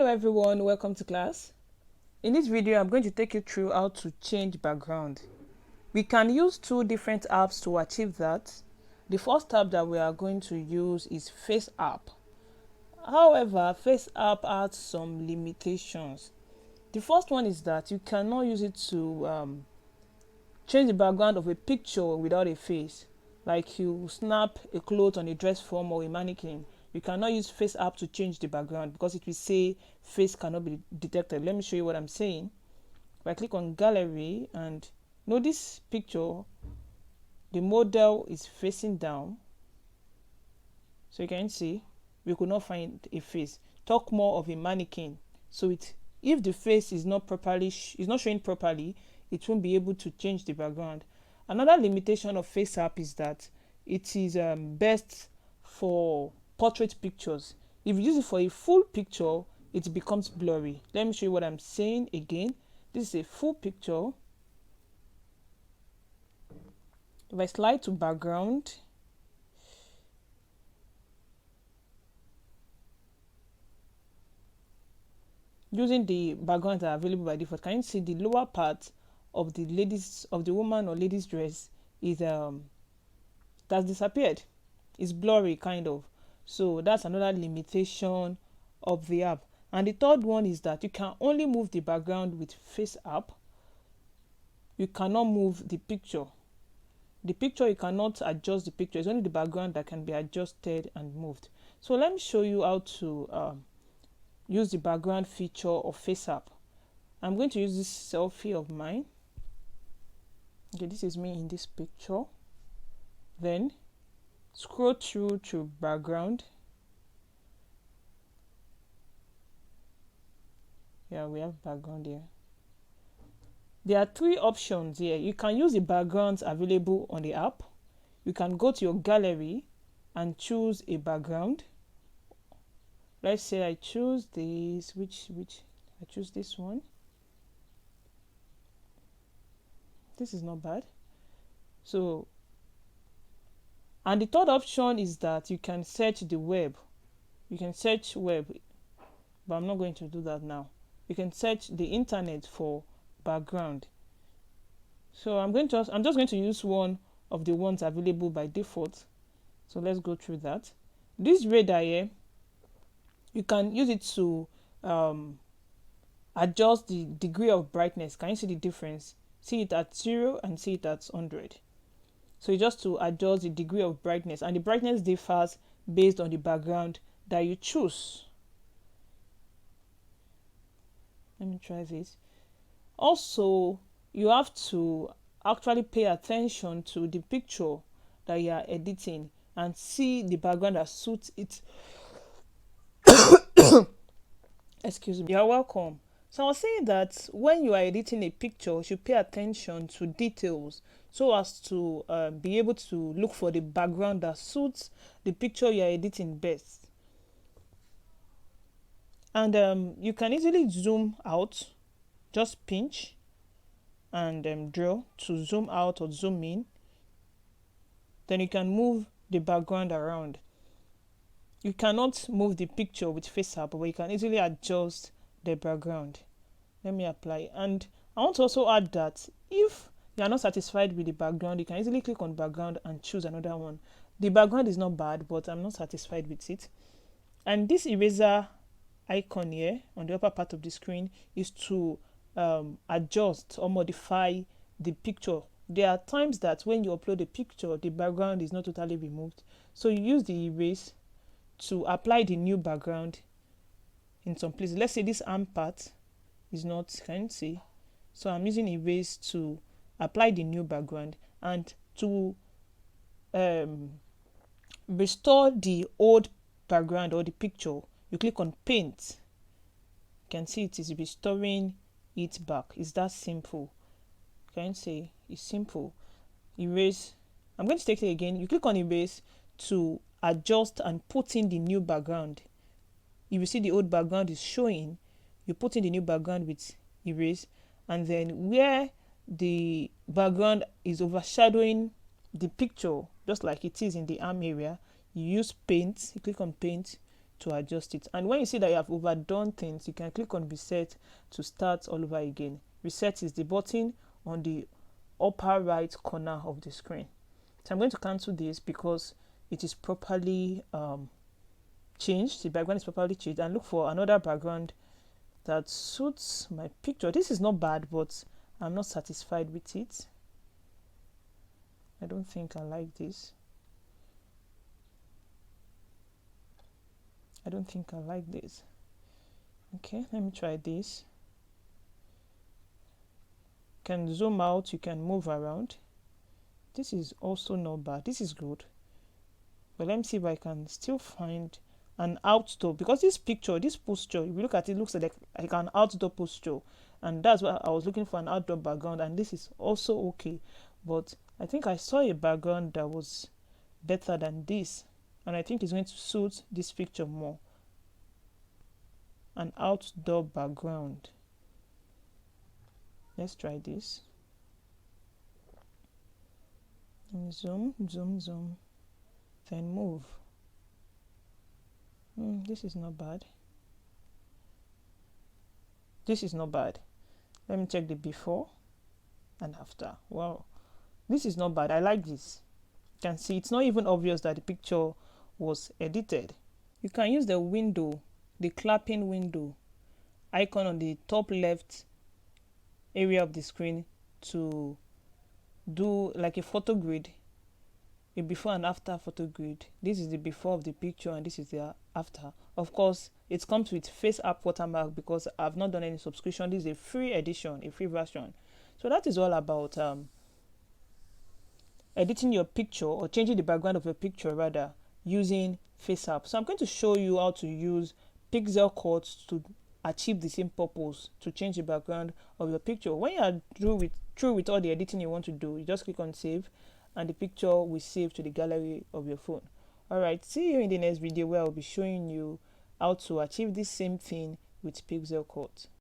Hello everyone, welcome to class. In this video, I'm going to take you through how to change background. We can use two different apps to achieve that. The first app that we are going to use is FaceApp. However, FaceApp has some limitations. The first one is that you cannot use it to change the background of a picture without a face. Like you snap a cloth on a dress form or a mannequin, you cannot use FaceApp to change the background because it will say face cannot be detected. Let me show you what I'm saying. If I click on gallery and notice picture, the model is facing down. So you can see we could not find a face. Talk more of a mannequin. So if the face is not showing properly, it won't be able to change the background. Another limitation of FaceApp is that it is best for portrait pictures. If you use it for a full picture, it becomes blurry. Let me show you what I'm saying again. This is a full picture. If I slide to background, using the backgrounds that are available by default, can you see the lower part of the woman or lady's dress is that's disappeared. It's blurry kind of. So that's another limitation of the app. And the third one is that you can only move the background with FaceApp. You cannot move the picture. The picture, you cannot adjust the picture. It's only the background that can be adjusted and moved. So let me show you how to use the background feature of FaceApp. I'm going to use this selfie of mine. Okay, this is me in this picture. Then scroll through to background. Yeah, we have background here. There are three options here. You can use the backgrounds available on the app. You can go to your gallery and choose a background. Let's say I choose this, I choose this one. This is not bad. So, and the third option is that you can search the web. You can search web, but I'm not going to do that now. You can search the internet for background. So I'm just going to use one of the ones available by default. So let's go through that. This radar here, you can use it to adjust the degree of brightness. Can you see the difference? See it at 0 and see it at 100. So just to adjust the degree of brightness, and the brightness differs based on the background that you choose. Let me try this. Also, you have to actually pay attention to the picture that you are editing and see the background that suits it. Excuse me. You're welcome. So I was saying that when you are editing a picture, you should pay attention to details so as to be able to look for the background that suits the picture you are editing best. And you can easily zoom out, just pinch and draw to zoom out or zoom in. Then you can move the background around. You cannot move the picture with FaceApp, but you can easily adjust the background. Let me apply. And I want to also add that if you are not satisfied with the background, you can easily click on background and choose another one. The background is not bad, but I'm not satisfied with it. And this eraser icon here on the upper part of the screen is to adjust or modify the picture. There are times that when you upload a picture, the background is not totally removed. So you use the erase to apply the new background in some places. Let's say this arm part is not, can you see? So I'm using erase to apply the new background, and to restore the old background or the picture, you click on paint. You can see it is restoring it back. It's that simple. Can you see? It's simple. Erase. I'm going to take it again. You click on erase to adjust and put in the new background. If you see the old background is showing, you put in the new background with erase, and then where the background is overshadowing the picture, just like it is in the arm area, you use paint. You click on paint to adjust it. And when you see that you have overdone things, you can click on reset to start all over again. Reset is the button on the upper right corner of the screen. So I'm going to cancel this because it is properly changed. The background is properly changed, and look for another background that suits my picture. This is not bad, but I'm not satisfied with it. I don't think I like this. I don't think I like this. Okay, let me try this. You can zoom out, you can move around. This is also not bad. This is good. But let me see if I can still find an outdoor, because this picture, this posture, if you look at it, looks like an outdoor posture, and that's what I was looking for, an outdoor background, and this is also okay. But I think I saw a background that was better than this, and I think it's going to suit this picture more. An outdoor background. Let's try this. And zoom, then move. This is not bad. This is not bad. Let me check the before and after. Wow, this is not bad. I like this. You can see it's not even obvious that the picture was edited. You can use the window, the clapping window icon on the top left area of the screen to do like a photo grid, a before and after photo grid. This is the before of the picture and this is the after. Of course, it comes with FaceApp watermark because I've not done any subscription. This is a free edition, a free version. So that is all about editing your picture, or changing the background of your picture rather, using FaceApp. So I'm going to show you how to use pixel cuts to achieve the same purpose, to change the background of your picture. When you are through with all the editing you want to do, you just click on save and the picture will save to the gallery of your phone. Alright, see you in the next video where I'll be showing you how to achieve this same thing with pixel cut.